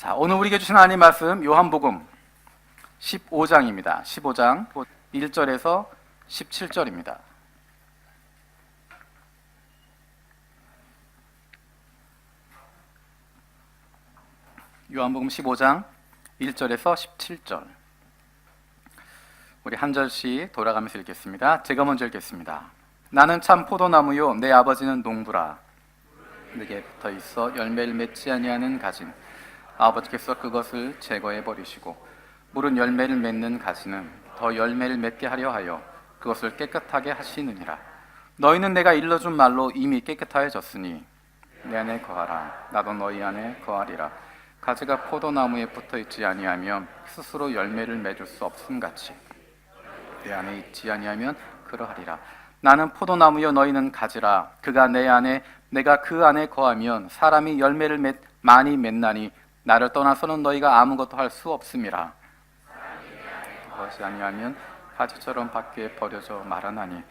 자, 오늘 우리에게 주신 하나님 말씀 요한복음 15장입니다. 15장 1절에서 17절입니다. 요한복음 15장 1절에서 17절. 우리 한 절씩 돌아가면서 읽겠습니다. 제가 먼저 읽겠습니다. 나는 참 포도나무요 내 아버지는 농부라. 내게 붙어 있어 열매를 맺지 아니하는 가지는 아버지께서 그것을 제거해 버리시고 무른 열매를 맺는 가지는 더 열매를 맺게 하려 하여 그것을 깨끗하게 하시느니라. 너희는 내가 일러준 말로 이미 깨끗하여졌으니 내 안에 거하라. 나도 너희 안에 거하리라. 가지가 포도나무에 붙어 있지 아니하면 스스로 열매를 맺을 수 없음 같이 내 안에 있지 아니하면 그러하리라. 나는 포도나무요 너희는 가지라. 그가 내 안에 내가 그 안에 거하면 사람이 열매를 많이 맺나니 나를 떠나서는 너희가 아무것도 할 수 없음이라. 그것이 아니하면 가지처럼 밖에 버려져 마르나니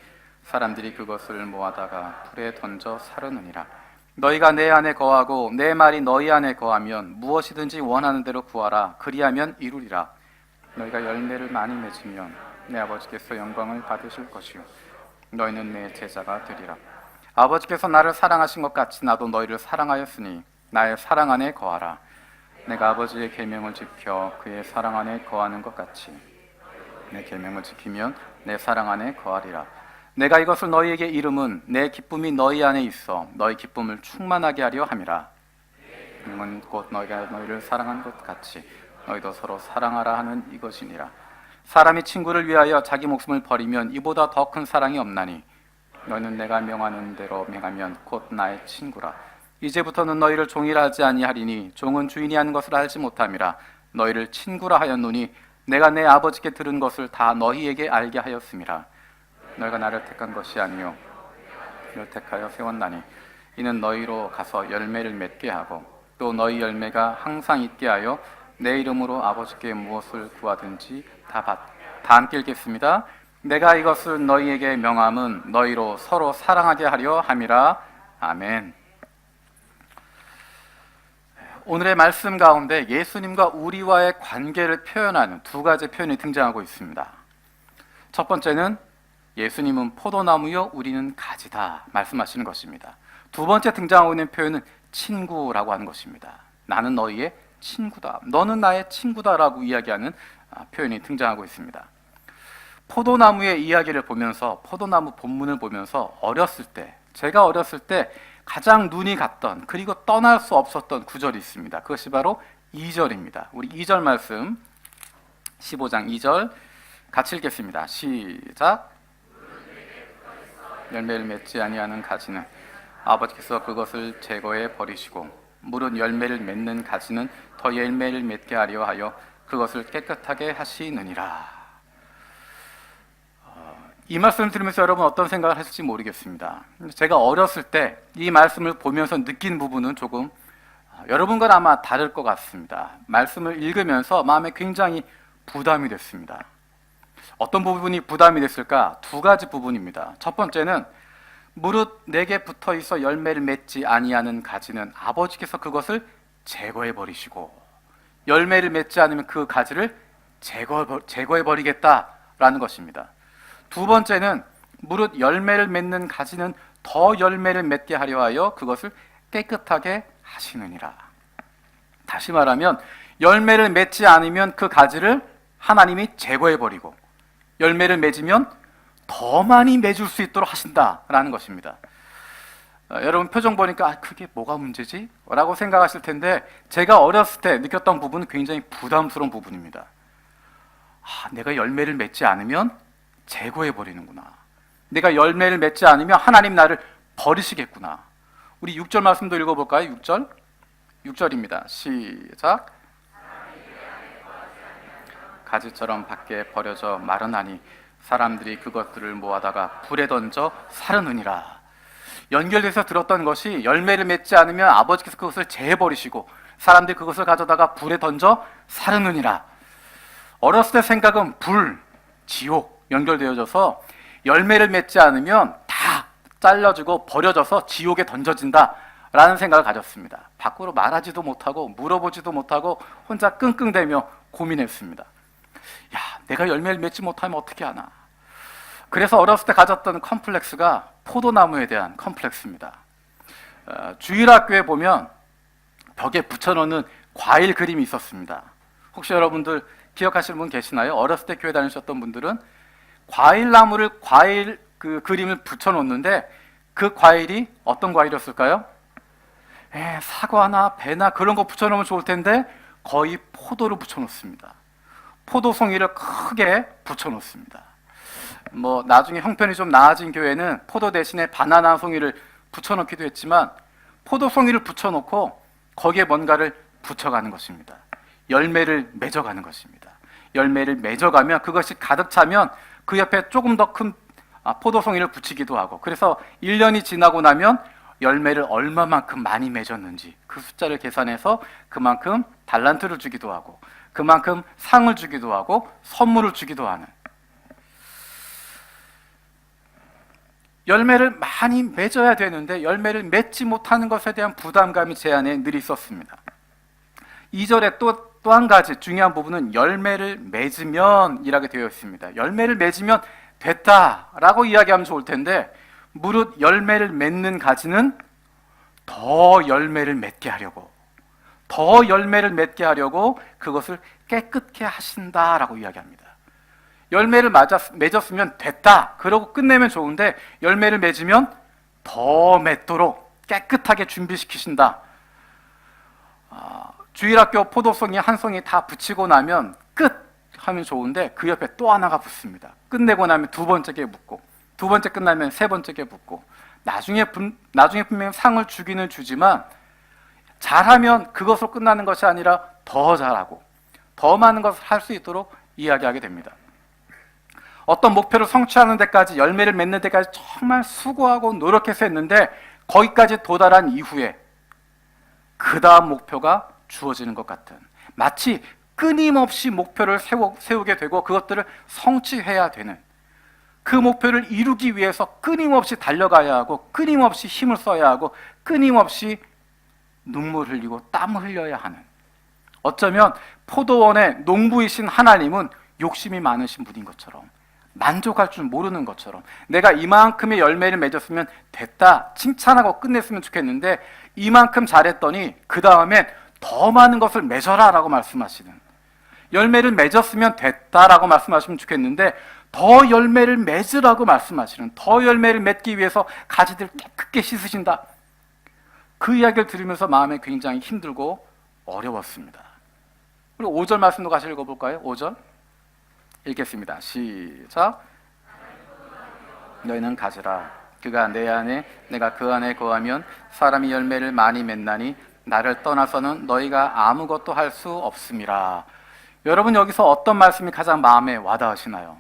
사람들이 그것을 모아다가 불에 던져 사르느니라. 너희가 내 안에 거하고 내 말이 너희 안에 거하면 무엇이든지 원하는 대로 구하라. 그리하면 이루리라. 너희가 열매를 많이 맺으면 내 아버지께서 영광을 받으실 것이요 너희는 내 제자가 되리라. 아버지께서 나를 사랑하신 것 같이 나도 너희를 사랑하였으니 나의 사랑 안에 거하라. 내가 아버지의 계명을 지켜 그의 사랑 안에 거하는 것 같이 내 계명을 지키면 내 사랑 안에 거하리라. 내가 이것을 너희에게 이름은 내 기쁨이 너희 안에 있어 너희 기쁨을 충만하게 하려 함이라. 이는 곧 너희가 너희를 사랑한 것 같이 너희도 서로 사랑하라 하는 이것이니라. 사람이 친구를 위하여 자기 목숨을 버리면 이보다 더 큰 사랑이 없나니 너희는 내가 명하는 대로 명하면 곧 나의 친구라. 이제부터는 너희를 종이라 하지 아니하리니 종은 주인이 하는 것을 알지 못함이라. 너희를 친구라 하였노니 내가 내 아버지께 들은 것을 다 너희에게 알게 하였음이라. 너희가 나를 택한 것이 아니요 너를 택하여 세웠나니 이는 너희로 가서 열매를 맺게 하고 또 너희 열매가 항상 있게 하여 내 이름으로 아버지께 무엇을 구하든지 다 함께 읽겠습니다. 내가 이것을 너희에게 명함은 너희로 서로 사랑하게 하려 함이라. 아멘. 오늘의 말씀 가운데 예수님과 우리와의 관계를 표현하는 두 가지 표현이 등장하고 있습니다. 첫 번째는 예수님은 포도나무요 우리는 가지다 말씀하시는 것입니다. 두 번째 등장하고 있는 표현은 친구라고 하는 것입니다. 나는 너희의 친구다. 너는 나의 친구다라고 이야기하는 표현이 등장하고 있습니다. 포도나무의 이야기를 보면서 포도나무 본문을 보면서 제가 어렸을 때 가장 눈이 갔던 그리고 떠날 수 없었던 구절이 있습니다. 그것이 바로 2절입니다. 우리 2절 말씀 15장 2절 같이 읽겠습니다. 시작. 열매를 맺지 아니하는 가지는 아버지께서 그것을 제거해 버리시고 무른 열매를 맺는 가지는 더 열매를 맺게 하려 하여 그것을 깨끗하게 하시느니라. 이 말씀을 들으면서 여러분 어떤 생각을 하실지 모르겠습니다. 제가 어렸을 때 이 말씀을 보면서 느낀 부분은 조금 여러분과 아마 다를 것 같습니다. 말씀을 읽으면서 마음에 굉장히 부담이 됐습니다. 어떤 부분이 부담이 됐을까? 두 가지 부분입니다. 첫 번째는 무릇 내게 붙어 있어 열매를 맺지 아니하는 가지는 아버지께서 그것을 제거해 버리시고 열매를 맺지 않으면 그 가지를 제거해 버리겠다라는 것입니다. 두 번째는 무릇 열매를 맺는 가지는 더 열매를 맺게 하려 하여 그것을 깨끗하게 하시느니라. 다시 말하면 열매를 맺지 않으면 그 가지를 하나님이 제거해 버리고 열매를 맺으면 더 많이 맺을 수 있도록 하신다라는 것입니다. 여러분 표정 보니까 그게 뭐가 문제지? 라고 생각하실 텐데 제가 어렸을 때 느꼈던 부분은 굉장히 부담스러운 부분입니다. 내가 열매를 맺지 않으면 제거해 버리는구나. 내가 열매를 맺지 않으면 하나님 나를 버리시겠구나. 우리 6절 말씀도 읽어볼까요? 6절입니다. 시작. 가지처럼 밖에 버려져 마르나니 사람들이 그것들을 모아다가 불에 던져 사르느니라. 연결돼서 들었던 것이 열매를 맺지 않으면 아버지께서 그것을 제해버리시고 사람들이 그것을 가져다가 불에 던져 사르느니라. 어렸을 때 생각은 불, 지옥 연결되어져서 열매를 맺지 않으면 다 잘라지고 버려져서 지옥에 던져진다 라는 생각을 가졌습니다. 밖으로 말하지도 못하고 물어보지도 못하고 혼자 끙끙대며 고민했습니다. 야, 내가 열매를 맺지 못하면 어떻게 하나. 그래서 어렸을 때 가졌던 컴플렉스가 포도나무에 대한 컴플렉스입니다. 주일학교에 보면 벽에 붙여놓는 과일 그림이 있었습니다. 혹시 여러분들 기억하시는 분 계시나요? 어렸을 때 교회 다니셨던 분들은 과일 그림을 붙여놓는데 그 과일이 어떤 과일이었을까요? 사과나 배나 그런 거 붙여놓으면 좋을 텐데 거의 포도를 붙여놓습니다. 포도송이를 크게 붙여놓습니다. 나중에 형편이 좀 나아진 교회는 포도 대신에 바나나 송이를 붙여놓기도 했지만 포도송이를 붙여놓고 거기에 뭔가를 붙여가는 것입니다. 열매를 맺어가는 것입니다. 열매를 맺어가면 그것이 가득 차면 그 옆에 조금 더 큰 포도송이를 붙이기도 하고, 그래서 1년이 지나고 나면 열매를 얼마만큼 많이 맺었는지 그 숫자를 계산해서 그만큼 달란트를 주기도 하고 그만큼 상을 주기도 하고 선물을 주기도 하는, 열매를 많이 맺어야 되는데 열매를 맺지 못하는 것에 대한 부담감이 제 안에 늘 있었습니다. 2절에 또 한 가지 중요한 부분은 열매를 맺으면 이라고 되어 있습니다. 열매를 맺으면 됐다라고 이야기하면 좋을 텐데, 무릇 열매를 맺는 가지는 더 열매를 맺게 하려고, 더 열매를 맺게 하려고 그것을 깨끗게 하신다라고 이야기합니다. 열매를 맺었으면 됐다 그러고 끝내면 좋은데 열매를 맺으면 더 맺도록 깨끗하게 준비시키신다. 주일학교 포도송이 한 송이 다 붙이고 나면 끝 하면 좋은데 그 옆에 또 하나가 붙습니다. 끝내고 나면 두 번째게 붙고, 두 번째 끝나면 세 번째게 붙고, 나중에 분명 상을 주기는 주지만 잘하면 그것으로 끝나는 것이 아니라 더 잘하고 더 많은 것을 할 수 있도록 이야기하게 됩니다. 어떤 목표를 성취하는 데까지, 열매를 맺는 데까지 정말 수고하고 노력해서 했는데 거기까지 도달한 이후에 그 다음 목표가 주어지는 것 같은, 마치 끊임없이 목표를 세우게 되고 그것들을 성취해야 되는, 그 목표를 이루기 위해서 끊임없이 달려가야 하고 끊임없이 힘을 써야 하고 끊임없이 눈물 흘리고 땀을 흘려야 하는, 어쩌면 포도원의 농부이신 하나님은 욕심이 많으신 분인 것처럼, 만족할 줄 모르는 것처럼, 내가 이만큼의 열매를 맺었으면 됐다 칭찬하고 끝냈으면 좋겠는데 이만큼 잘했더니 그 다음엔 더 많은 것을 맺어라 라고 말씀하시는, 열매를 맺었으면 됐다라고 말씀하시면 좋겠는데 더 열매를 맺으라고 말씀하시는, 더 열매를 맺기 위해서 가지들 깨끗게 씻으신다. 그 이야기를 들으면서 마음이 굉장히 힘들고 어려웠습니다. 그리고 5절 말씀도 같이 읽어볼까요? 5절 읽겠습니다. 시작. 너희는 가지라. 그가 내 안에 내가 그 안에 거하면 사람이 열매를 많이 맺나니 나를 떠나서는 너희가 아무것도 할 수 없음이라. 여러분, 여기서 어떤 말씀이 가장 마음에 와닿으시나요?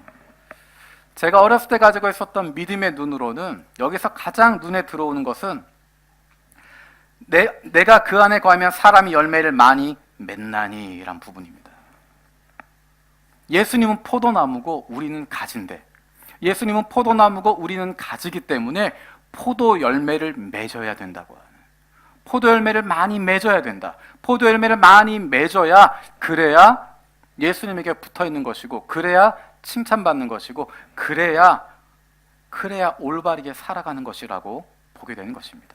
제가 어렸을 때 가지고 있었던 믿음의 눈으로는 여기서 가장 눈에 들어오는 것은 내가 그 안에 거하면 사람이 열매를 많이 맺나니 라는 부분입니다. 예수님은 포도나무고 우리는 가지인데, 예수님은 포도나무고 우리는 가지기 때문에 포도 열매를 맺어야 된다고 하는, 포도 열매를 많이 맺어야 된다. 포도 열매를 많이 맺어야, 그래야 예수님에게 붙어 있는 것이고, 그래야 칭찬받는 것이고, 그래야 올바르게 살아가는 것이라고 보게 되는 것입니다.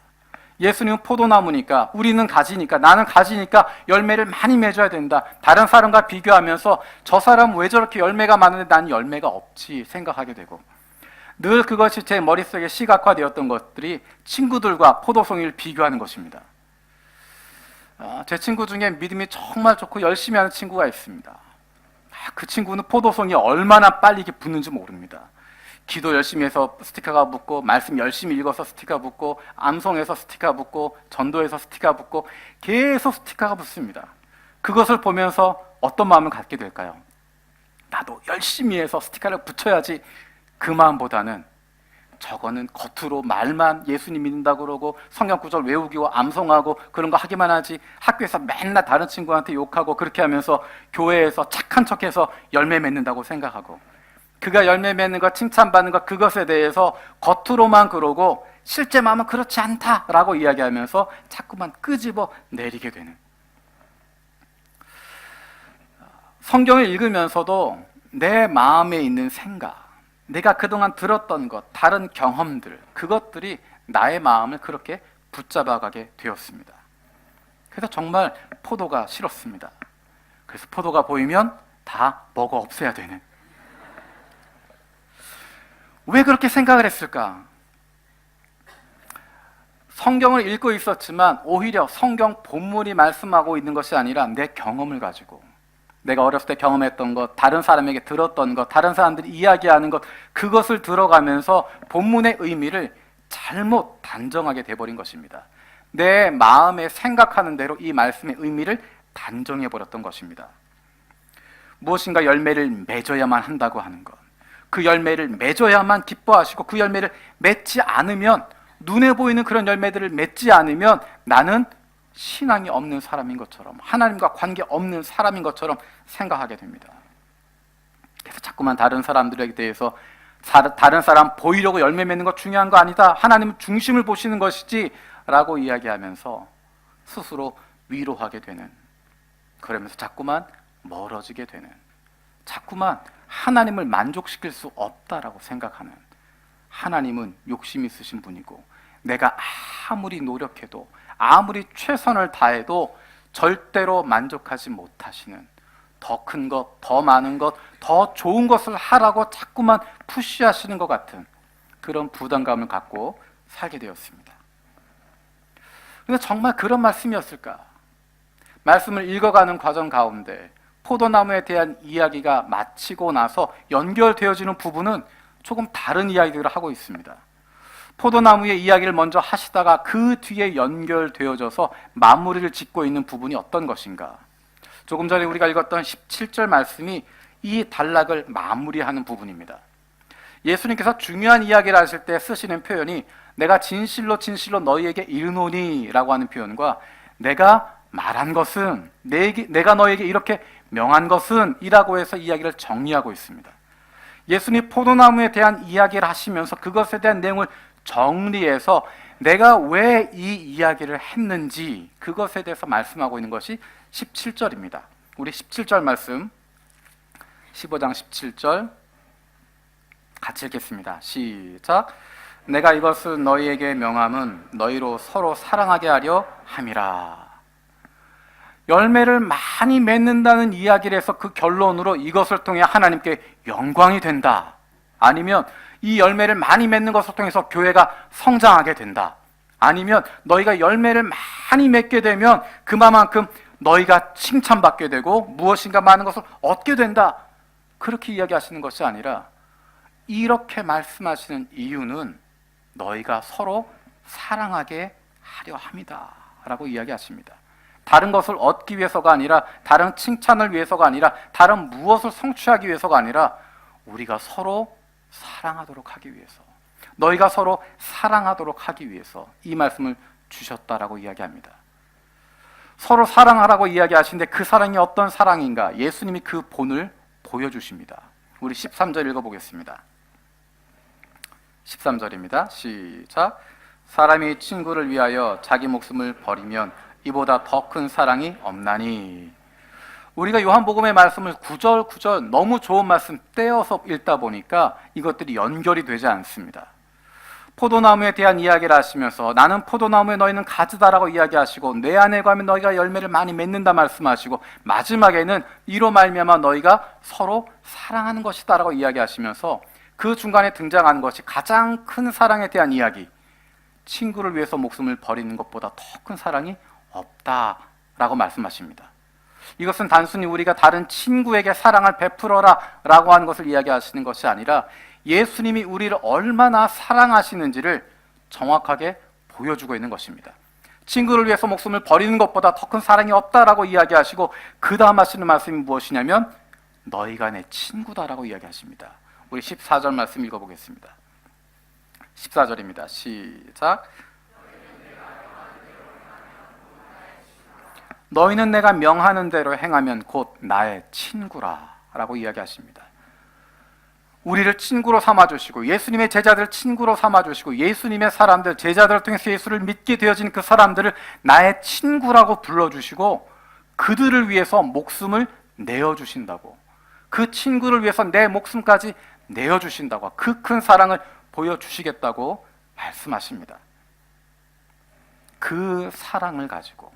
예수님은 포도나무니까, 우리는 가지니까, 나는 가지니까 열매를 많이 맺어야 된다. 다른 사람과 비교하면서 저 사람은 왜 저렇게 열매가 많은데 난 열매가 없지 생각하게 되고, 늘 그것이 제 머릿속에 시각화되었던 것들이 친구들과 포도송이를 비교하는 것입니다. 제 친구 중에 믿음이 정말 좋고 열심히 하는 친구가 있습니다. 그 친구는 포도송이 얼마나 빨리 붙는지 모릅니다. 기도 열심히 해서 스티커가 붙고, 말씀 열심히 읽어서 스티커가 붙고, 암송해서 스티커가 붙고, 전도해서 스티커가 붙고, 계속 스티커가 붙습니다. 그것을 보면서 어떤 마음을 갖게 될까요? 나도 열심히 해서 스티커를 붙여야지. 그 마음보다는 저거는 겉으로 말만 예수님 믿는다고 그러고 성경 구절 외우기고 암송하고 그런 거 하기만 하지, 학교에서 맨날 다른 친구한테 욕하고 그렇게 하면서 교회에서 착한 척해서 열매 맺는다고 생각하고, 그가 열매 맺는 것, 칭찬받는 것, 그것에 대해서 겉으로만 그러고 실제 마음은 그렇지 않다라고 이야기하면서 자꾸만 끄집어 내리게 되는, 성경을 읽으면서도 내 마음에 있는 생각, 내가 그동안 들었던 것, 다른 경험들, 그것들이 나의 마음을 그렇게 붙잡아가게 되었습니다. 그래서 정말 포도가 싫었습니다. 그래서 포도가 보이면 다 먹어 없애야 되는. 왜 그렇게 생각을 했을까? 성경을 읽고 있었지만 오히려 성경 본문이 말씀하고 있는 것이 아니라 내 경험을 가지고, 내가 어렸을 때 경험했던 것, 다른 사람에게 들었던 것, 다른 사람들이 이야기하는 것, 그것을 들어가면서 본문의 의미를 잘못 단정하게 돼버린 것입니다. 내 마음에 생각하는 대로 이 말씀의 의미를 단정해버렸던 것입니다. 무엇인가 열매를 맺어야만 한다고 하는 것, 그 열매를 맺어야만 기뻐하시고 그 열매를 맺지 않으면, 눈에 보이는 그런 열매들을 맺지 않으면 나는 신앙이 없는 사람인 것처럼, 하나님과 관계 없는 사람인 것처럼 생각하게 됩니다. 그래서 자꾸만 다른 사람들에 대해서 다른 사람 보이려고 열매 맺는 것 중요한 거 아니다, 하나님은 중심을 보시는 것이지 라고 이야기하면서 스스로 위로하게 되는, 그러면서 자꾸만 멀어지게 되는, 자꾸만 하나님을 만족시킬 수 없다라고 생각하는, 하나님은 욕심 있으신 분이고 내가 아무리 노력해도 아무리 최선을 다해도 절대로 만족하지 못하시는, 더 큰 것, 더 많은 것, 더 좋은 것을 하라고 자꾸만 푸시하시는 것 같은 그런 부담감을 갖고 살게 되었습니다. 근데 정말 그런 말씀이었을까? 말씀을 읽어가는 과정 가운데 포도나무에 대한 이야기가 마치고 나서 연결되어지는 부분은 조금 다른 이야기들을 하고 있습니다. 포도나무의 이야기를 먼저 하시다가 그 뒤에 연결되어져서 마무리를 짓고 있는 부분이 어떤 것인가? 조금 전에 우리가 읽었던 17절 말씀이 이 단락을 마무리하는 부분입니다. 예수님께서 중요한 이야기를 하실 때 쓰시는 표현이 내가 진실로 진실로 너희에게 이르노니 라고 하는 표현과 내가 말한 것은, 내가 너에게 이렇게 명한 것은 이라고 해서 이야기를 정리하고 있습니다. 예수님 포도나무에 대한 이야기를 하시면서 그것에 대한 내용을 정리해서 내가 왜 이 이야기를 했는지 그것에 대해서 말씀하고 있는 것이 17절입니다. 우리 17절 말씀, 15장 17절 같이 읽겠습니다. 시작. 내가 이것을 너희에게 명함은 너희로 서로 사랑하게 하려 함이라. 열매를 많이 맺는다는 이야기를 해서 그 결론으로 이것을 통해 하나님께 영광이 된다, 아니면 이 열매를 많이 맺는 것을 통해서 교회가 성장하게 된다, 아니면 너희가 열매를 많이 맺게 되면 그만큼 너희가 칭찬받게 되고 무엇인가 많은 것을 얻게 된다, 그렇게 이야기하시는 것이 아니라 이렇게 말씀하시는 이유는 너희가 서로 사랑하게 하려 함이다 라고 이야기하십니다. 다른 것을 얻기 위해서가 아니라, 다른 칭찬을 위해서가 아니라, 다른 무엇을 성취하기 위해서가 아니라 우리가 서로 사랑하도록 하기 위해서, 너희가 서로 사랑하도록 하기 위해서 이 말씀을 주셨다라고 이야기합니다. 서로 사랑하라고 이야기하시는데 그 사랑이 어떤 사랑인가? 예수님이 그 본을 보여주십니다. 우리 13절 읽어보겠습니다. 13절입니다. 시작. 사람이 친구를 위하여 자기 목숨을 버리면 이보다 더 큰 사랑이 없나니. 우리가 요한복음의 말씀을 구절구절 너무 좋은 말씀 떼어서 읽다 보니까 이것들이 연결이 되지 않습니다. 포도나무에 대한 이야기를 하시면서 나는 포도나무에 너희는 가지다라고 이야기하시고 내 안에 가면 너희가 열매를 많이 맺는다 말씀하시고 마지막에는 이로 말미암아 너희가 서로 사랑하는 것이다라고 이야기하시면서 그 중간에 등장하는 것이 가장 큰 사랑에 대한 이야기, 친구를 위해서 목숨을 버리는 것보다 더 큰 사랑이 없다라고 말씀하십니다. 이것은 단순히 우리가 다른 친구에게 사랑을 베풀어라 라고 하는 것을 이야기하시는 것이 아니라 예수님이 우리를 얼마나 사랑하시는지를 정확하게 보여주고 있는 것입니다. 친구를 위해서 목숨을 버리는 것보다 더 큰 사랑이 없다라고 이야기하시고 그 다음 하시는 말씀이 무엇이냐면 너희가 내 친구다라고 이야기하십니다. 우리 14절 말씀 읽어보겠습니다. 14절입니다. 시작. 너희는 내가 명하는 대로 행하면 곧 나의 친구라 라고 이야기하십니다. 우리를 친구로 삼아주시고 예수님의 제자들을 친구로 삼아주시고 예수님의 사람들, 제자들을 통해서 예수를 믿게 되어진 그 사람들을 나의 친구라고 불러주시고 그들을 위해서 목숨을 내어주신다고, 그 친구를 위해서 내 목숨까지 내어주신다고, 그 큰 사랑을 보여주시겠다고 말씀하십니다. 그 사랑을 가지고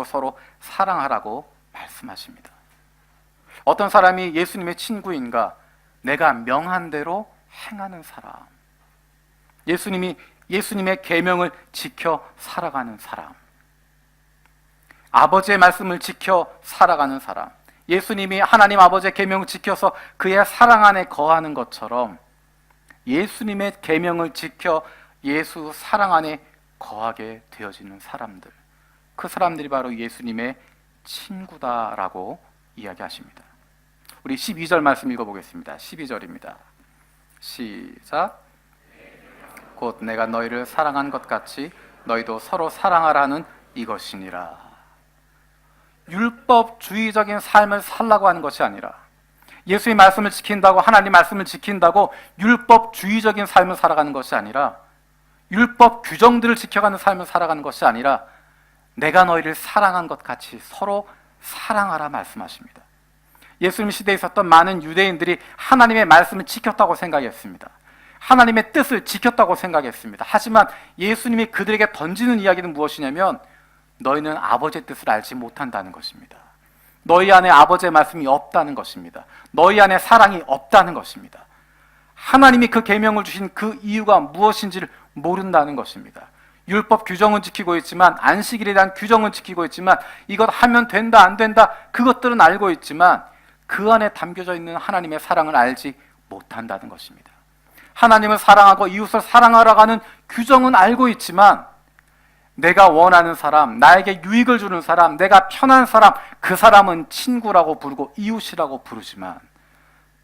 서로 사랑하라고 말씀하십니다. 어떤 사람이 예수님의 친구인가? 내가 명한 대로 행하는 사람, 예수님의 계명을 지켜 살아가는 사람, 아버지의 말씀을 지켜 살아가는 사람, 예수님이 하나님 아버지의 계명을 지켜서 그의 사랑 안에 거하는 것처럼 예수님의 계명을 지켜 예수 사랑 안에 거하게 되어지는 사람들, 그 사람들이 바로 예수님의 친구다라고 이야기하십니다. 우리 12절 말씀 읽어보겠습니다. 12절입니다. 시작. 곧 내가 너희를 사랑한 것 같이 너희도 서로 사랑하라는 이것이니라. 율법주의적인 삶을 살라고 하는 것이 아니라, 예수의 말씀을 지킨다고, 하나님 말씀을 지킨다고 율법주의적인 삶을 살아가는 것이 아니라, 율법 규정들을 지켜가는 삶을 살아가는 것이 아니라 내가 너희를 사랑한 것 같이 서로 사랑하라 말씀하십니다. 예수님 시대에 있었던 많은 유대인들이 하나님의 말씀을 지켰다고 생각했습니다. 하나님의 뜻을 지켰다고 생각했습니다. 하지만 예수님이 그들에게 던지는 이야기는 무엇이냐면, 너희는 아버지의 뜻을 알지 못한다는 것입니다. 너희 안에 아버지의 말씀이 없다는 것입니다. 너희 안에 사랑이 없다는 것입니다. 하나님이 그 계명을 주신 그 이유가 무엇인지를 모른다는 것입니다. 율법 규정은 지키고 있지만, 안식일에 대한 규정은 지키고 있지만, 이것 하면 된다 안 된다 그것들은 알고 있지만 그 안에 담겨져 있는 하나님의 사랑을 알지 못한다는 것입니다. 하나님을 사랑하고 이웃을 사랑하라고 하는 규정은 알고 있지만 내가 원하는 사람, 나에게 유익을 주는 사람, 내가 편한 사람, 그 사람은 친구라고 부르고 이웃이라고 부르지만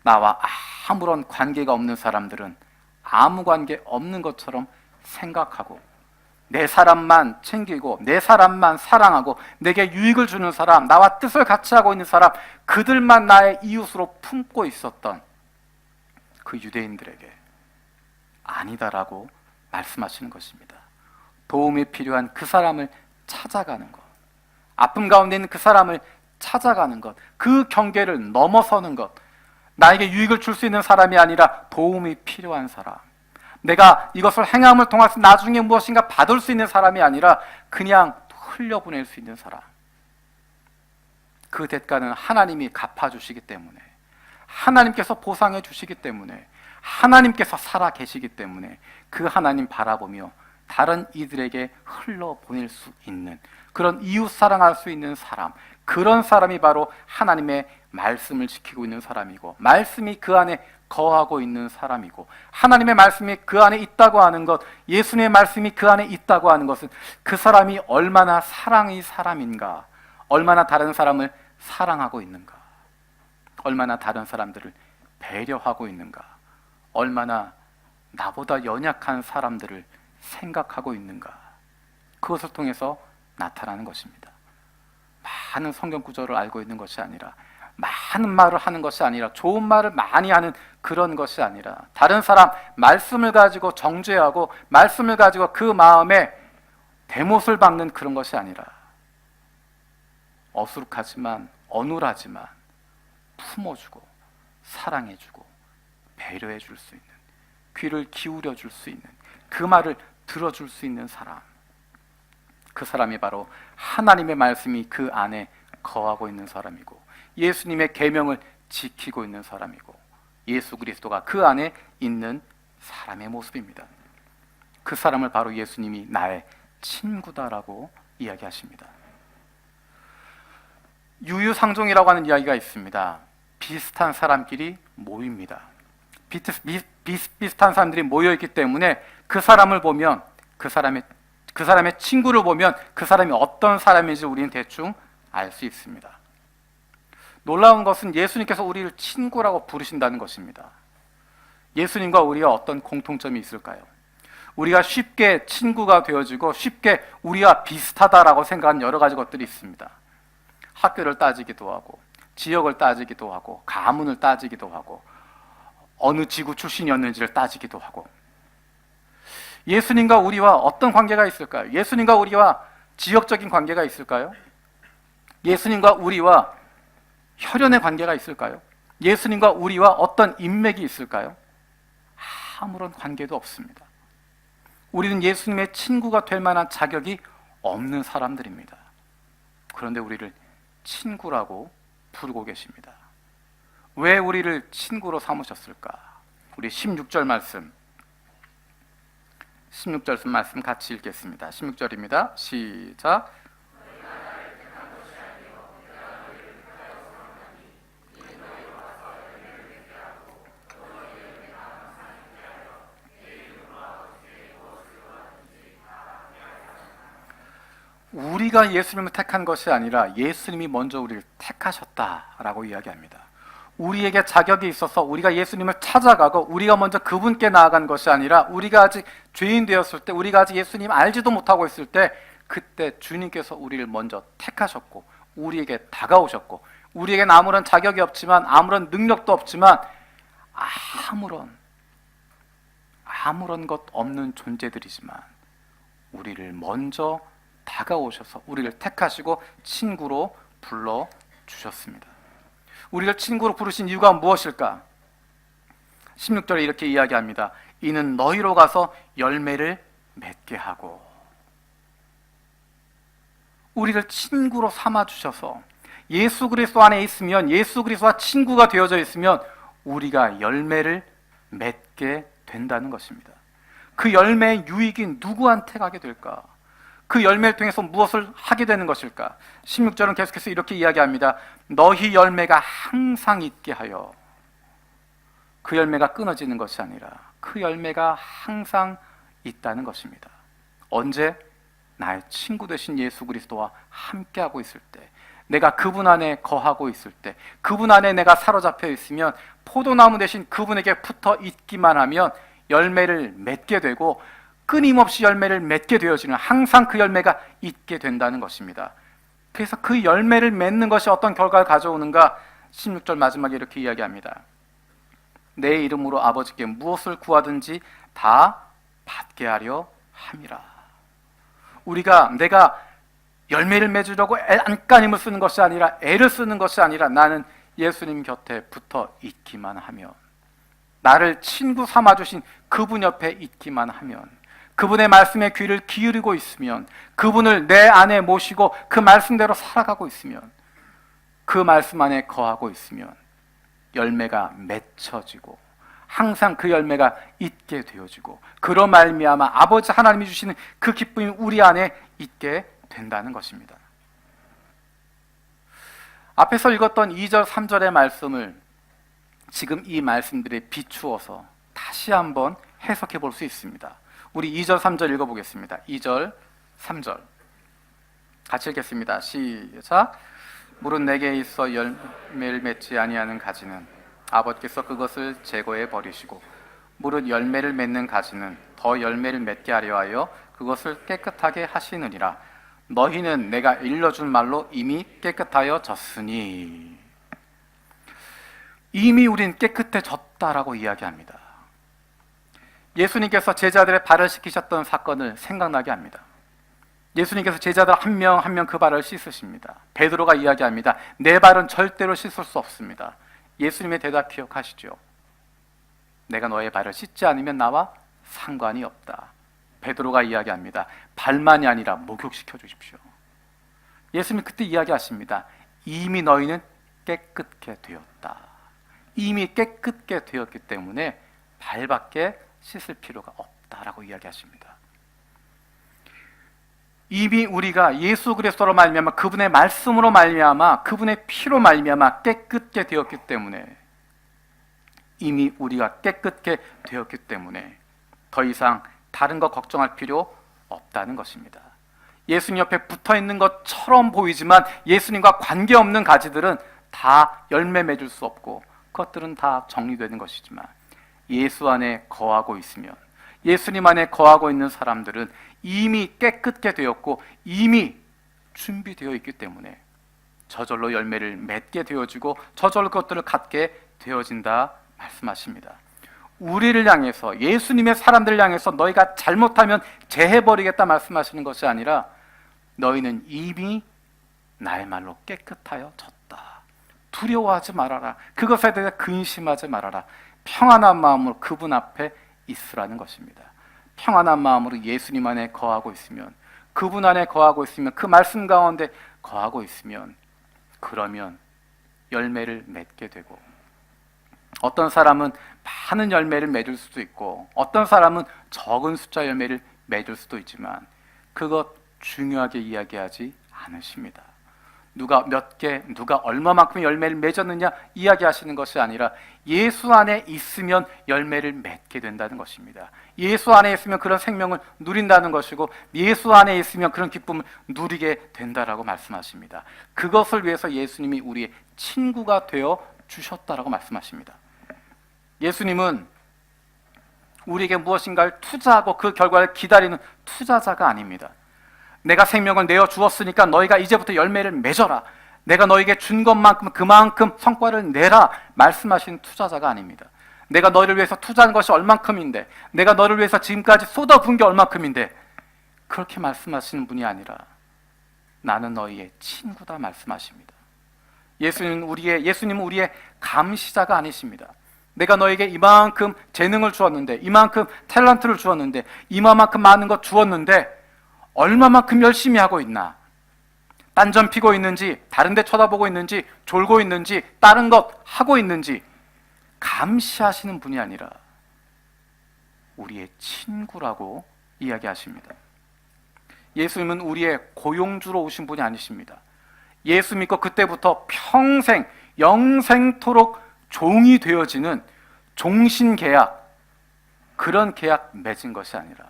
나와 아무런 관계가 없는 사람들은 아무 관계 없는 것처럼 생각하고, 내 사람만 챙기고 내 사람만 사랑하고 내게 유익을 주는 사람, 나와 뜻을 같이 하고 있는 사람, 그들만 나의 이웃으로 품고 있었던 그 유대인들에게 아니다라고 말씀하시는 것입니다. 도움이 필요한 그 사람을 찾아가는 것, 아픔 가운데 있는 그 사람을 찾아가는 것, 그 경계를 넘어서는 것, 나에게 유익을 줄 수 있는 사람이 아니라 도움이 필요한 사람, 내가 이것을 행함을 통해서 나중에 무엇인가 받을 수 있는 사람이 아니라 그냥 흘려보낼 수 있는 사람, 그 대가는 하나님이 갚아주시기 때문에, 하나님께서 보상해 주시기 때문에, 하나님께서 살아 계시기 때문에 그 하나님 바라보며 다른 이들에게 흘러보낼 수 있는, 그런 이웃 사랑할 수 있는 사람, 그런 사람이 바로 하나님의 말씀을 지키고 있는 사람이고, 말씀이 그 안에 거하고 있는 사람이고, 하나님의 말씀이 그 안에 있다고 하는 것, 예수님의 말씀이 그 안에 있다고 하는 것은 그 사람이 얼마나 사랑의 사람인가, 얼마나 다른 사람을 사랑하고 있는가, 얼마나 다른 사람들을 배려하고 있는가, 얼마나 나보다 연약한 사람들을 생각하고 있는가, 그것을 통해서 나타나는 것입니다. 많은 성경 구절을 알고 있는 것이 아니라, 많은 말을 하는 것이 아니라, 좋은 말을 많이 하는 그런 것이 아니라, 다른 사람 말씀을 가지고 정죄하고 말씀을 가지고 그 마음에 대못을 박는 그런 것이 아니라, 어수룩하지만 어눌하지만 품어주고 사랑해주고 배려해줄 수 있는, 귀를 기울여줄 수 있는, 그 말을 들어줄 수 있는 사람, 그 사람이 바로 하나님의 말씀이 그 안에 거하고 있는 사람이고, 예수님의 계명을 지키고 있는 사람이고, 예수 그리스도가 그 안에 있는 사람의 모습입니다. 그 사람을 바로 예수님이 나의 친구다라고 이야기하십니다. 유유상종이라고 하는 이야기가 있습니다. 비슷한 사람끼리 모입니다. 비슷한 사람들이 모여있기 때문에 그 사람을 보면, 그 사람의 친구를 보면 그 사람이 어떤 사람인지 우리는 대충 알 수 있습니다. 놀라운 것은 예수님께서 우리를 친구라고 부르신다는 것입니다. 예수님과 우리가 어떤 공통점이 있을까요? 우리가 쉽게 친구가 되어지고 쉽게 우리와 비슷하다라고 생각하는 여러 가지 것들이 있습니다. 학교를 따지기도 하고, 지역을 따지기도 하고 가문을 따지기도 하고 어느 지구 출신이었는지를 따지기도 하고 예수님과 우리와 어떤 관계가 있을까요? 예수님과 우리와 지역적인 관계가 있을까요? 예수님과 우리와 혈연의 관계가 있을까요? 예수님과 우리와 어떤 인맥이 있을까요? 아무런 관계도 없습니다. 우리는 예수님의 친구가 될 만한 자격이 없는 사람들입니다. 그런데 우리를 친구라고 부르고 계십니다. 왜 우리를 친구로 삼으셨을까? 우리 16절 말씀 같이 읽겠습니다. 16절입니다. 시작. 우리가 예수님을 택한 것이 아니라 예수님이 먼저 우리를 택하셨다라고 이야기합니다. 우리에게 자격이 있어서 우리가 예수님을 찾아가고 우리가 먼저 그분께 나아간 것이 아니라 우리가 아직 죄인 되었을 때, 우리가 아직 예수님 알지도 못하고 있을 때, 그때 주님께서 우리를 먼저 택하셨고 우리에게 다가오셨고, 우리에게는 아무런 자격이 없지만, 아무런 능력도 없지만, 아무런 것 없는 존재들이지만 우리를 먼저 다가오셔서 우리를 택하시고 친구로 불러주셨습니다. 우리를 친구로 부르신 이유가 무엇일까? 16절에 이렇게 이야기합니다. 이는 너희로 가서 열매를 맺게 하고. 우리를 친구로 삼아주셔서 예수 그리스도 안에 있으면, 예수 그리스도와 친구가 되어져 있으면 우리가 열매를 맺게 된다는 것입니다. 그 열매의 유익이 누구한테 가게 될까? 그 열매를 통해서 무엇을 하게 되는 것일까? 16절은 계속해서 이렇게 이야기합니다. 너희 열매가 항상 있게 하여. 그 열매가 끊어지는 것이 아니라 그 열매가 항상 있다는 것입니다. 언제? 나의 친구 되신 예수 그리스도와 함께하고 있을 때, 내가 그분 안에 거하고 있을 때, 그분 안에 내가 사로잡혀 있으면, 포도나무 대신 그분에게 붙어 있기만 하면 열매를 맺게 되고 끊임없이 열매를 맺게 되어지는, 항상 그 열매가 있게 된다는 것입니다. 그래서 그 열매를 맺는 것이 어떤 결과를 가져오는가? 16절 마지막에 이렇게 이야기합니다. 내 이름으로 아버지께 무엇을 구하든지 다 받게 하려 함이라. 내가 열매를 맺으려고 안간힘을 쓰는 것이 아니라, 애를 쓰는 것이 아니라, 나는 예수님 곁에 붙어 있기만 하면, 나를 친구 삼아주신 그분 옆에 있기만 하면, 그분의 말씀에 귀를 기울이고 있으면, 그분을 내 안에 모시고 그 말씀대로 살아가고 있으면, 그 말씀 안에 거하고 있으면 열매가 맺혀지고 항상 그 열매가 있게 되어지고, 그로 말미암아 아버지 하나님이 주시는 그 기쁨이 우리 안에 있게 된다는 것입니다. 앞에서 읽었던 2절, 3절의 말씀을 지금 이 말씀들에 비추어서 다시 한번 해석해 볼 수 있습니다. 우리 2절, 3절 읽어보겠습니다. 2절, 3절 같이 읽겠습니다. 시작. 물은 내게 있어 열매를 맺지 아니하는 가지는 아버지께서 그것을 제거해 버리시고, 물은 열매를 맺는 가지는 더 열매를 맺게 하려 하여 그것을 깨끗하게 하시느니라. 너희는 내가 일러준 말로 이미 깨끗하여졌으니. 이미 우린 깨끗해졌다라고 이야기합니다. 예수님께서 제자들의 발을 씻기셨던 사건을 생각나게 합니다. 예수님께서 제자들 한 명 한 명 그 발을 씻으십니다. 베드로가 이야기합니다. 내 발은 절대로 씻을 수 없습니다. 예수님의 대답 기억하시죠? 내가 너의 발을 씻지 않으면 나와 상관이 없다. 베드로가 이야기합니다. 발만이 아니라 목욕시켜 주십시오. 예수님 그때 이야기하십니다. 이미 너희는 깨끗게 되었다. 이미 깨끗게 되었기 때문에 발밖에 씻을 필요가 없다라고 이야기하십니다. 이미 우리가 예수 그리스도로 말미암아, 그분의 말씀으로 말미암아, 그분의 피로 말미암아 깨끗게 되었기 때문에, 이미 우리가 깨끗게 되었기 때문에 더 이상 다른 거 걱정할 필요 없다는 것입니다. 예수님 옆에 붙어 있는 것처럼 보이지만 예수님과 관계없는 가지들은 다 열매 맺을 수 없고 그것들은 다 정리되는 것이지만, 예수 안에 거하고 있으면, 예수님 안에 거하고 있는 사람들은 이미 깨끗게 되었고 이미 준비되어 있기 때문에 저절로 열매를 맺게 되어지고 저절로 그것들을 갖게 되어진다 말씀하십니다. 우리를 향해서, 예수님의 사람들을 향해서 너희가 잘못하면 제해버리겠다 말씀하시는 것이 아니라 너희는 이미 나의 말로 깨끗하여 졌다. 두려워하지 말아라. 그것에 대해 근심하지 말아라. 평안한 마음으로 그분 앞에 있으라는 것입니다. 평안한 마음으로 예수님 안에 거하고 있으면, 그분 안에 거하고 있으면, 그 말씀 가운데 거하고 있으면, 그러면 열매를 맺게 되고, 어떤 사람은 많은 열매를 맺을 수도 있고 어떤 사람은 적은 숫자 열매를 맺을 수도 있지만 그것 중요하게 이야기하지 않으십니다. 누가 몇 개, 누가 얼마만큼 열매를 맺었느냐 이야기하시는 것이 아니라 예수 안에 있으면 열매를 맺게 된다는 것입니다. 예수 안에 있으면 그런 생명을 누린다는 것이고 예수 안에 있으면 그런 기쁨을 누리게 된다라고 말씀하십니다. 그것을 위해서 예수님이 우리의 친구가 되어 주셨다라고 말씀하십니다. 예수님은 우리에게 무엇인가를 투자하고 그 결과를 기다리는 투자자가 아닙니다. 내가 생명을 내어 주었으니까 너희가 이제부터 열매를 맺어라. 내가 너에게 준 것만큼 그만큼 성과를 내라 말씀하시는 투자자가 아닙니다. 내가 너희를 위해서 투자한 것이 얼만큼인데, 내가 너를 위해서 지금까지 쏟아부은 게 얼만큼인데, 그렇게 말씀하시는 분이 아니라 나는 너희의 친구다 말씀하십니다. 예수님은 우리의 감시자가 아니십니다. 내가 너에게 이만큼 재능을 주었는데, 이만큼 탤런트를 주었는데, 이만큼 많은 것 주었는데 얼마만큼 열심히 하고 있나? 딴전 피고 있는지, 다른 데 쳐다보고 있는지, 졸고 있는지, 다른 것 하고 있는지 감시하시는 분이 아니라 우리의 친구라고 이야기하십니다. 예수님은 우리의 고용주로 오신 분이 아니십니다. 예수 믿고 그때부터 평생, 영생토록 종이 되어지는 종신계약, 그런 계약 맺은 것이 아니라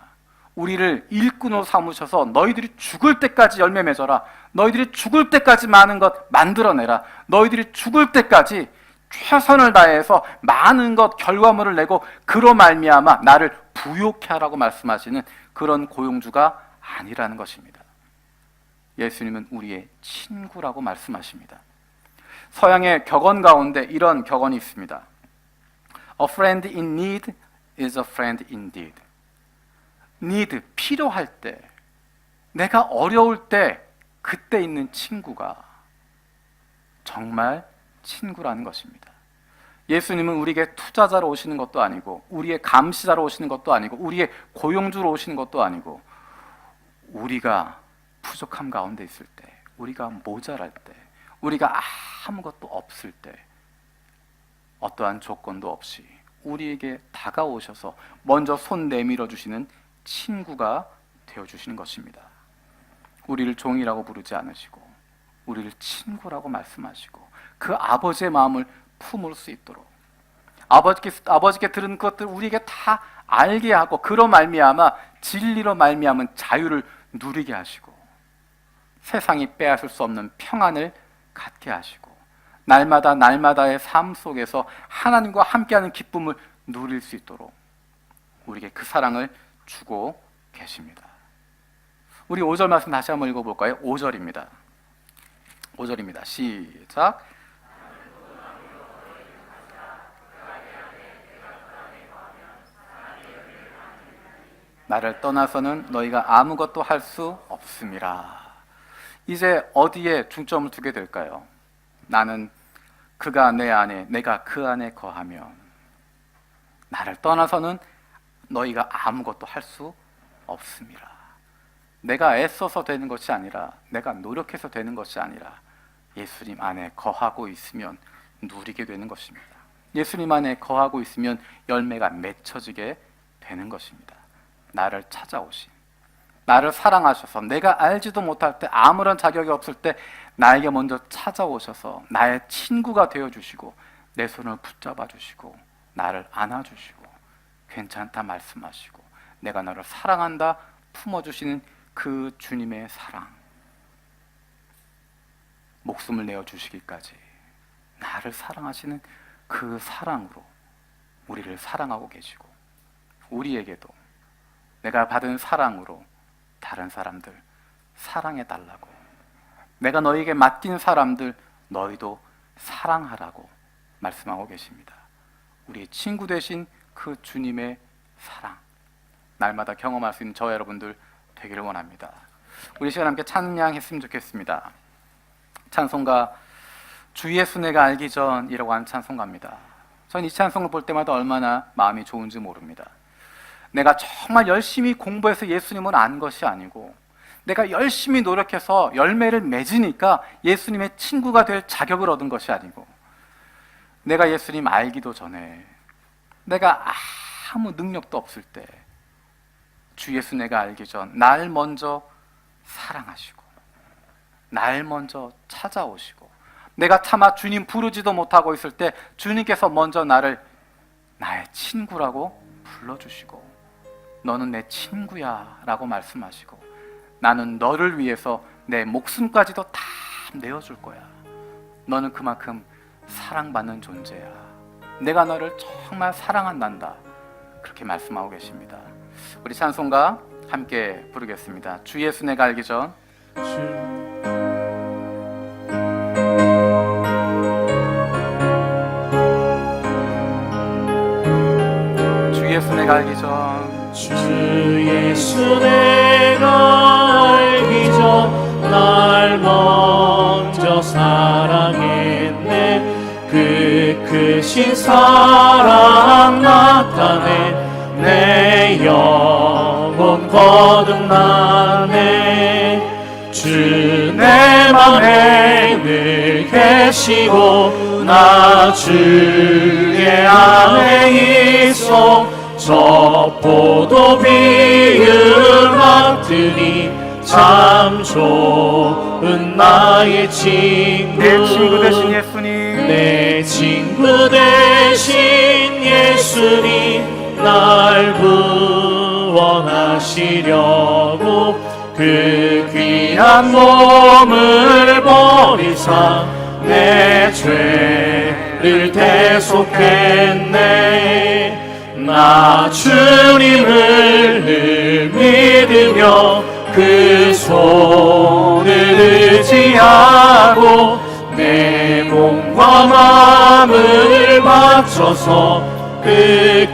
우리를 일꾼으로 삼으셔서 너희들이 죽을 때까지 열매 맺어라, 너희들이 죽을 때까지 많은 것 만들어내라, 너희들이 죽을 때까지 최선을 다해서 많은 것 결과물을 내고 그로 말미암아 나를 부욕해 하라고 말씀하시는 그런 고용주가 아니라는 것입니다. 예수님은 우리의 친구라고 말씀하십니다. 서양의 격언 가운데 이런 격언이 있습니다. A friend in need is a friend indeed. need, 필요할 때, 내가 어려울 때 그때 있는 친구가 정말 친구라는 것입니다. 예수님은 우리에게 투자자로 오시는 것도 아니고 우리의 감시자로 오시는 것도 아니고 우리의 고용주로 오시는 것도 아니고 우리가 부족함 가운데 있을 때, 우리가 모자랄 때, 우리가 아무것도 없을 때 어떠한 조건도 없이 우리에게 다가오셔서 먼저 손 내밀어 주시는 친구가 되어주시는 것입니다. 우리를 종이라고 부르지 않으시고 우리를 친구라고 말씀하시고 그 아버지의 마음을 품을 수 있도록 아버지께 들은 것들 우리에게 다 알게 하고 그로 말미암아 진리로 말미암은 자유를 누리게 하시고 세상이 빼앗을 수 없는 평안을 갖게 하시고 날마다의 삶 속에서 하나님과 함께하는 기쁨을 누릴 수 있도록 우리에게 그 사랑을 주고 계십니다. 우리 5절 말씀 다시 한번 읽어볼까요? 5절입니다. 시작. 나를 떠나서는 너희가 아무것도 할 수 없음이라. 이제 어디에 중점을 두게 될까요? 나는 그가 내 안에, 내가 그 안에 거하면 나를 떠나서는 너희가 아무것도 할 수 없음이라. 내가 애써서 되는 것이 아니라, 내가 노력해서 되는 것이 아니라 예수님 안에 거하고 있으면 누리게 되는 것입니다. 예수님 안에 거하고 있으면 열매가 맺혀지게 되는 것입니다. 나를 찾아오신, 나를 사랑하셔서 내가 알지도 못할 때, 아무런 자격이 없을 때 나에게 먼저 찾아오셔서 나의 친구가 되어주시고 내 손을 붙잡아 주시고 나를 안아주시고 괜찮다 말씀하시고 내가 너를 사랑한다 품어주시는 그 주님의 사랑, 목숨을 내어주시기까지 나를 사랑하시는 그 사랑으로 우리를 사랑하고 계시고 우리에게도 내가 받은 사랑으로 다른 사람들 사랑해달라고 내가 너에게 맡긴 사람들 너희도 사랑하라고 말씀하고 계십니다. 우리의 친구 되신 그 주님의 사랑, 날마다 경험할 수 있는 저와 여러분들 되기를 원합니다. 우리 시간 함께 찬양했으면 좋겠습니다. 찬송가 주 예수 내가 알기 전이라고 하는 찬송가입니다. 저는 이 찬송을 볼 때마다 얼마나 마음이 좋은지 모릅니다. 내가 정말 열심히 공부해서 예수님을 안 것이 아니고, 내가 열심히 노력해서 열매를 맺으니까 예수님의 친구가 될 자격을 얻은 것이 아니고, 내가 예수님 알기도 전에, 내가 아무 능력도 없을 때 주 예수 내가 알기 전 날 먼저 사랑하시고 날 먼저 찾아오시고, 내가 차마 주님 부르지도 못하고 있을 때 주님께서 먼저 나를 나의 친구라고 불러주시고, 너는 내 친구야 라고 말씀하시고, 나는 너를 위해서 내 목숨까지도 다 내어줄 거야. 너는 그만큼 사랑받는 존재야. 내가 너를 정말 사랑한단다. 그렇게 말씀하고 계십니다. 우리 찬송가 함께 부르겠습니다. 주 예수 내가 알기 전. 주 예수 내가 알기 전. 주 예수 내가 알기 전 날 먼저 사랑했네. 그 크신 사랑 나타내 내 영혼 거듭나네. 주 내 맘에 늘 계시고 나 주의 안에 있어. 저 포도 비유 같으니 참 좋은 나의 친구. 내 친구 되신 예수님, 내 친구 되신 예수님 날 구원하시려고 그 귀한 몸을 버리사 내 죄를 대속했네. 나 주님을 늘 믿으며 그 손을 의지하고 내 몸과 마음을 바쳐서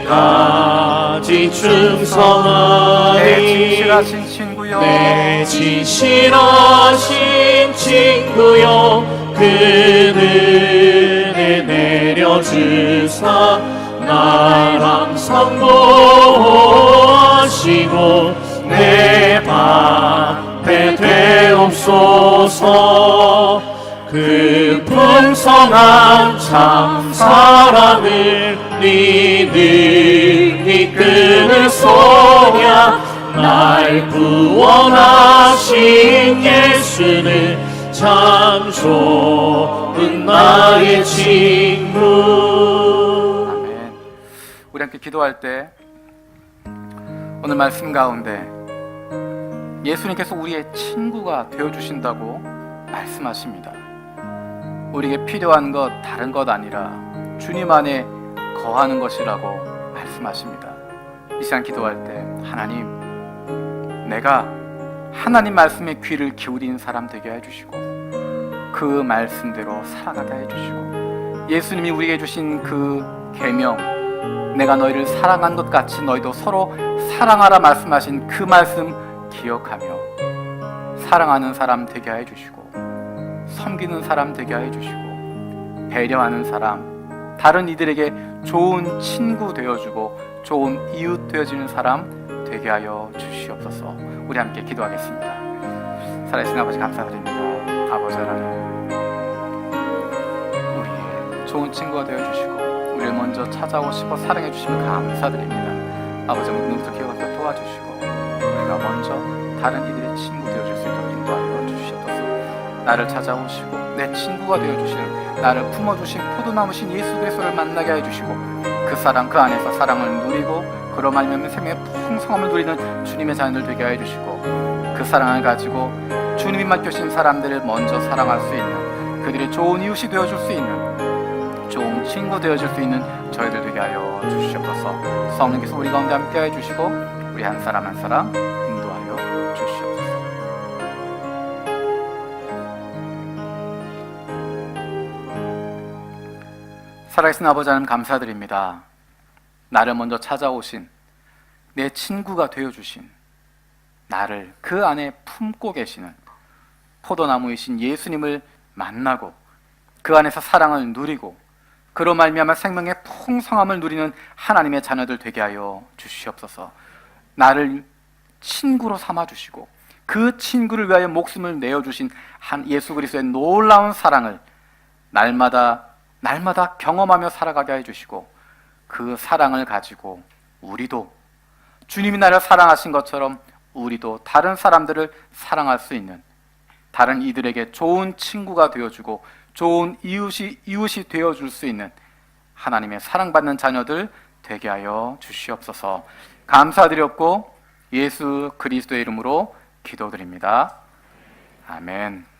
끝까지 충성하리. 내 진실하신 친구여, 내 진실하신 친구여, 그 은혜 내려주사 날 항상 보호하시고 내 방패 되옵소서. 그 풍성한 참 사랑을 믿음이 끊으소냐. 날 구원하신 예수는 참 좋은 나의 친구. 아멘. 우리 함께 기도할 때 오늘 말씀 가운데 예수님께서 우리의 친구가 되어주신다고 말씀하십니다. 우리에게 필요한 것 다른 것 아니라 주님 안에 거하는 것이라고 말씀하십니다. 이 시간 기도할 때 하나님, 내가 하나님 말씀에 귀를 기울인 사람 되게 해주시고 그 말씀대로 살아가게 해주시고, 예수님이 우리에게 주신 그 계명, 내가 너희를 사랑한 것 같이 너희도 서로 사랑하라 말씀하신 그 말씀 기억하며 사랑하는 사람 되게 해주시고, 섬기는 사람 되게 해주시고, 배려하는 사람, 다른 이들에게 좋은 친구 되어주고 좋은 이웃 되어지는 사람 되게 하여 주시옵소서. 우리 함께 기도하겠습니다. 살아계신 아버지 감사드립니다. 아버지 하나님, 우리의 좋은 친구가 되어주시고 우리를 먼저 찾아오시고 사랑해 주시면 감사드립니다. 아버지 눈부터 기억하여 도와주시고 우리가 먼저 다른 이들의 친구 되어줄 수 있도록 인도하여 주시옵소서. 나를 찾아오시고 내 친구가 되어주시는, 나를 품어주신 포도나무신 예수 그리스도를 만나게 해주시고 그 사랑, 그 안에서 사랑을 누리고 그로 말미암아 생명의 풍성함을 누리는 주님의 자녀들 되게 해주시고, 그 사랑을 가지고 주님이 맡겨주신 사람들을 먼저 사랑할 수 있는, 그들의 좋은 이웃이 되어줄 수 있는, 좋은 친구 되어줄 수 있는 저희들 되게 하여 주시옵소서. 성령께서 우리 가운데 함께 해주시고 우리 한 사람 한 사람 인도하여 주시옵소서. 살아계신 아버지 하나님 감사드립니다. 나를 먼저 찾아오신, 내 친구가 되어주신, 나를 그 안에 품고 계시는 포도나무이신 예수님을 만나고 그 안에서 사랑을 누리고 그로 말미암아 생명의 풍성함을 누리는 하나님의 자녀들 되게 하여 주시옵소서. 나를 친구로 삼아주시고 그 친구를 위하여 목숨을 내어주신 한 예수 그리스도의 놀라운 사랑을 날마다 경험하며 살아가게 해주시고 그 사랑을 가지고 우리도 주님이 나를 사랑하신 것처럼 우리도 다른 사람들을 사랑할 수 있는, 다른 이들에게 좋은 친구가 되어주고 좋은 이웃이 되어줄 수 있는 하나님의 사랑받는 자녀들 되게 하여 주시옵소서. 감사드렸고 예수 그리스도의 이름으로 기도드립니다. 아멘.